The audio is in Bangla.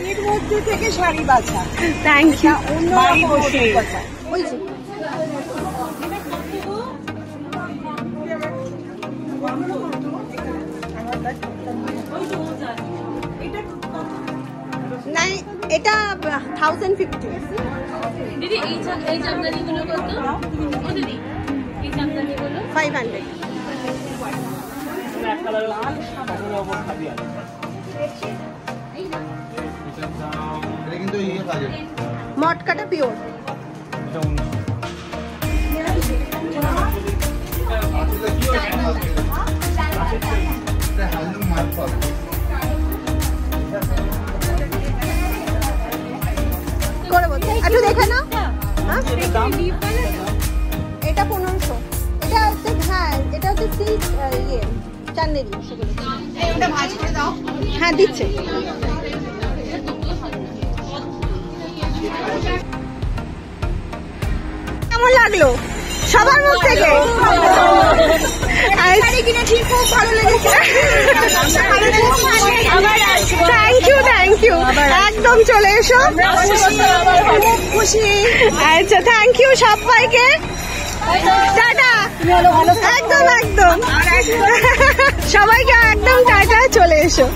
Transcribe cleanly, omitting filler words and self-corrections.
এর মধ্যে থেকে শাড়ি বাছা। Thank you. বাড়ি বসে ওই যে নাই, এটা 1050 দিদি। এই জামদানিগুলো কত? ও দিদি, এই জামদানিগুলো 500। মটকাটা পিওর। করে বলছি একটু দেখে নাও। এটা 1500। এটা হচ্ছে, হ্যাঁ এটা হচ্ছে সিল্ক ইয়ে চান্দেরি। হ্যাঁ দিচ্ছে। কেমন লাগলো সবার মুখ থেকে? খুব ভালো লেগেছে। Thank you. একদম চলে এসো। খুশি। আচ্ছা থ্যাংক ইউ সবাইকে। টাটা। একদম একদম সবাইকে একদম টাটা। চলে এসো।